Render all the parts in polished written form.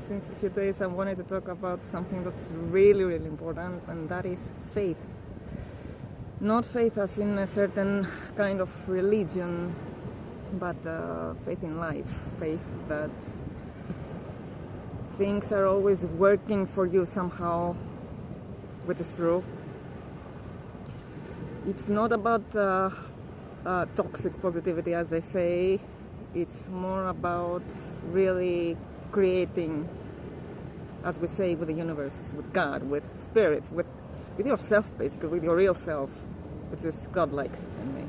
since a few days I wanted to talk about something that's really, really important, and that is faith. Not faith as in a certain kind of religion, but faith in life. Faith that things are always working for you somehow, which is true. It's not about toxic positivity, as they say. It's more about really creating, as we say, with the universe, with God, with spirit, with yourself, basically, with your real self, which is godlike in me.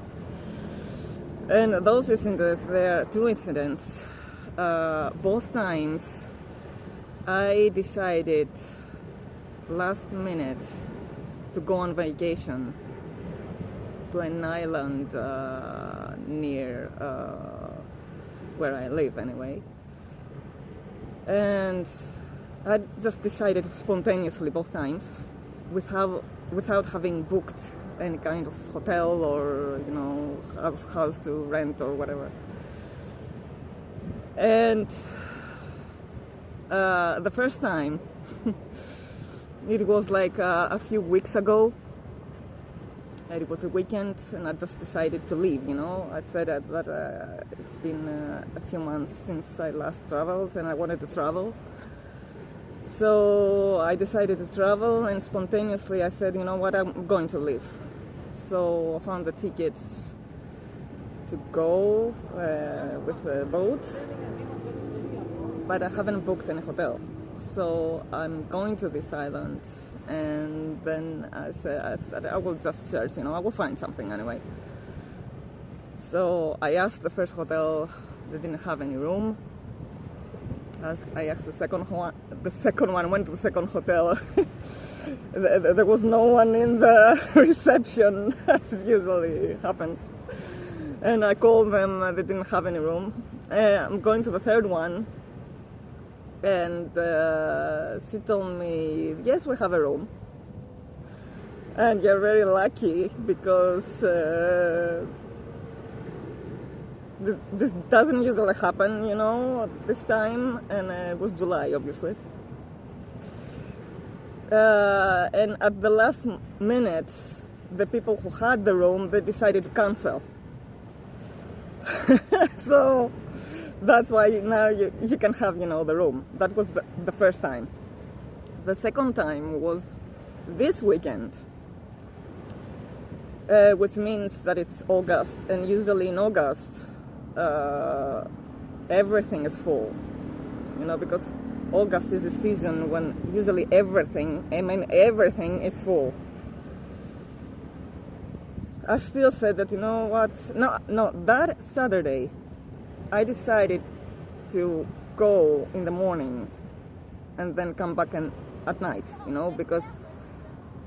And those incidents, there are two incidents. Both times I decided last minute to go on vacation to an island near where I live anyway. And I just decided spontaneously both times without having booked any kind of hotel or, house to rent or whatever. And the first time, it was like a few weeks ago. And it was a weekend, and I just decided to leave, I said that it's been a few months since I last traveled, and I wanted to travel. So I decided to travel, and spontaneously I said, you know what, I'm going to leave. So I found the tickets to go with a boat, but I haven't booked any hotel. So I'm going to this island, and then I said I will just search, I will find something anyway. So I asked the first hotel, they didn't have any room. I asked the second one, went to the second hotel. There was no one in the reception, as usually happens. And I called them, they didn't have any room. I'm going to the third one. And she told me, yes, we have a room. And you're very lucky because this doesn't usually happen, at this time. And it was July, obviously. And at the last minute, the people who had the room, they decided to cancel. So that's why now you can have, the room. That was the first time. The second time was this weekend, which means that it's August. And usually in August, everything is full, because August is a season when usually everything is full. I still said that, no, that Saturday, I decided to go in the morning and then come back at night, because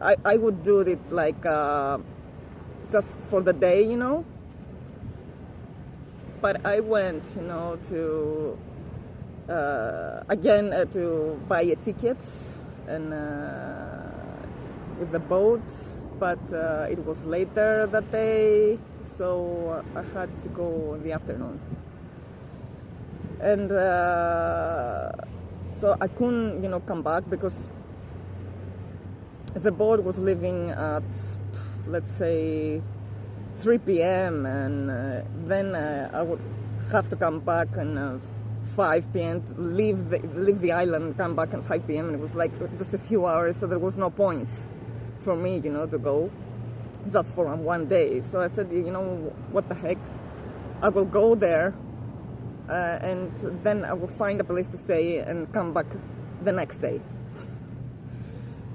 I would do it like just for the day, But I went, to again to buy a ticket and with the boat, but it was later that day, so I had to go in the afternoon. And so I couldn't, come back because the boat was leaving at, let's say, 3 p.m. and then I would have to come back and 5 p.m. to leave the island, come back at 5 p.m. and it was like just a few hours, so there was no point for me, to go just for one day. So I said, what the heck, I will go there. And then I will find a place to stay and come back the next day.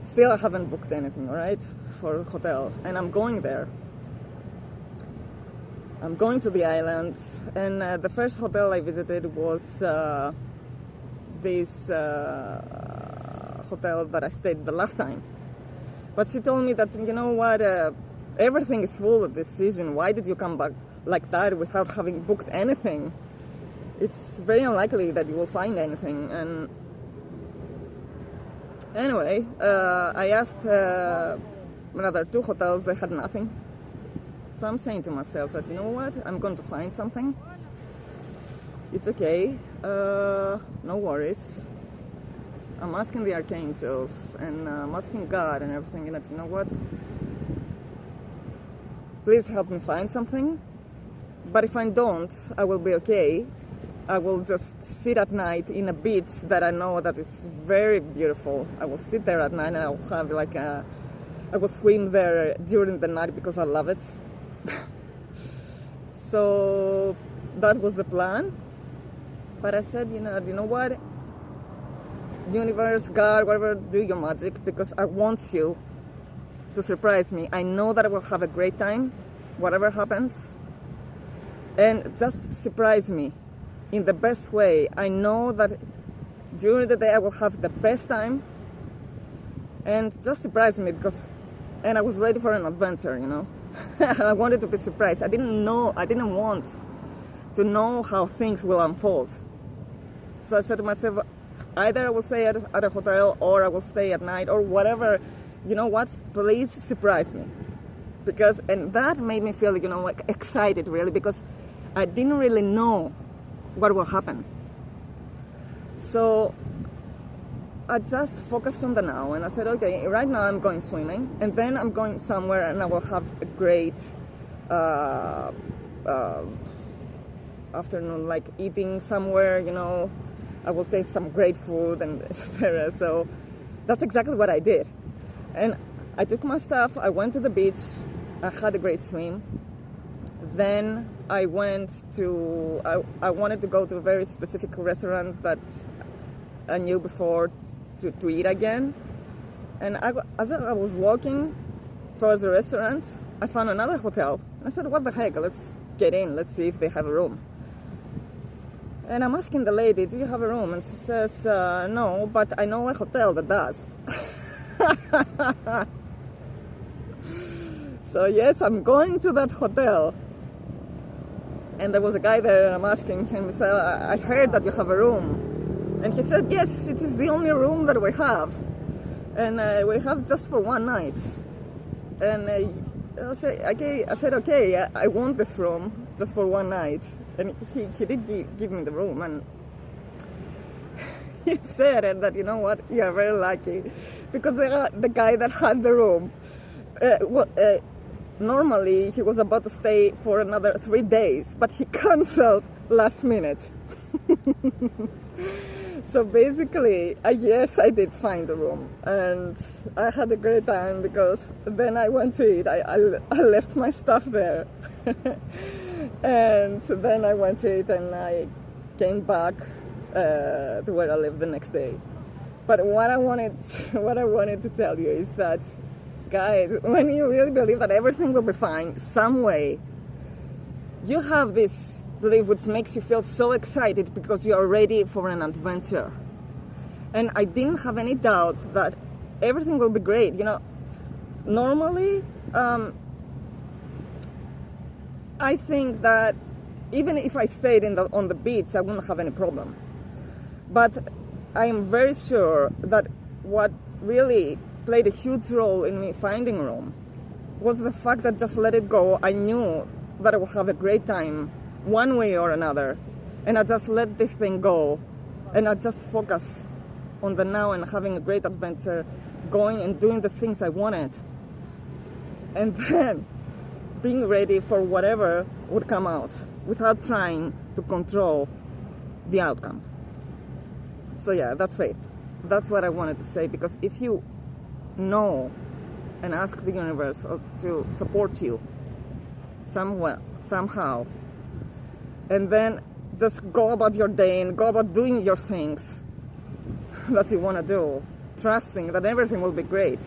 Still, I haven't booked anything, all right, for a hotel. And I'm going there. I'm going to the island. And the first hotel I visited was this hotel that I stayed the last time. But she told me that, everything is full at this season. Why did you come back like that without having booked anything? It's very unlikely that you will find anything. And anyway, I asked another 2 hotels, they had nothing. So I'm saying to myself that, I'm going to find something. It's okay, no worries. I'm asking the archangels, and I'm asking God and everything, and you know what? Please help me find something. But if I don't, I will be okay. I will just sit at night in a beach that I know that it's very beautiful. I will sit there at night and I'll have I will swim there during the night because I love it. So that was the plan. But I said, you know what? Universe, God, whatever, do your magic, because I want you to surprise me. I know that I will have a great time, whatever happens. And just surprise me in the best way. I know that during the day I will have the best time. And just surprise me and I was ready for an adventure, I wanted to be surprised. I didn't want to know how things will unfold. So I said to myself, either I will stay at a hotel or I will stay at night or whatever. You know what? Please surprise me. And that made me feel, excited really, because I didn't really know what will happen. So I just focused on the now, and I said, okay, right now I'm going swimming, and then I'm going somewhere and I will have a great afternoon, like eating somewhere, I will taste some great food and etc. So that's exactly what I did. And I took my stuff, I went to the beach, I had a great swim. Then I went to, I wanted to go to a very specific restaurant that I knew before to eat again. And as I was walking towards the restaurant, I found another hotel. I said, what the heck, let's get in, let's see if they have a room. And I'm asking the lady, do you have a room? And she says, no, but I know a hotel that does. So yes, I'm going to that hotel. And there was a guy there, and I'm asking him, so I heard that you have a room. And he said, yes, it is the only room that we have. And we have just for one night. And I said, okay, I want this room just for one night. And he did give me the room. And he said that, you know what, you're very lucky. Because the guy that had the room, normally he was about to stay for another 3 days, but he canceled last minute. So basically, yes, I did find a room, and I had a great time because then I went to eat. I left my stuff there, and then I went to eat, and I came back to where I lived the next day. But what I wanted to tell you is that, guys, when you really believe that everything will be fine, some way, you have this belief which makes you feel so excited because you are ready for an adventure. And I didn't have any doubt that everything will be great. Normally, I think that even if I stayed on the beach, I wouldn't have any problem. But I am very sure that what really played a huge role in me finding a room was the fact that just let it go. I knew that I would have a great time one way or another, and I just let this thing go, and I just focus on the now and having a great adventure, going and doing the things I wanted, and then being ready for whatever would come out without trying to control the outcome. So yeah, that's faith. That's what I wanted to say, because if you know and ask the universe to support you somewhere, somehow, and then just go about your day and go about doing your things that you want to do, trusting that everything will be great.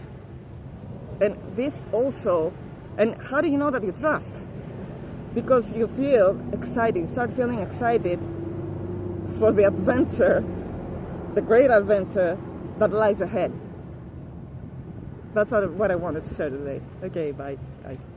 And this also, and how do you know that you trust? Because you feel excited, you start feeling excited for the adventure, the great adventure that lies ahead. That's what I wanted to share today. Okay, bye, guys.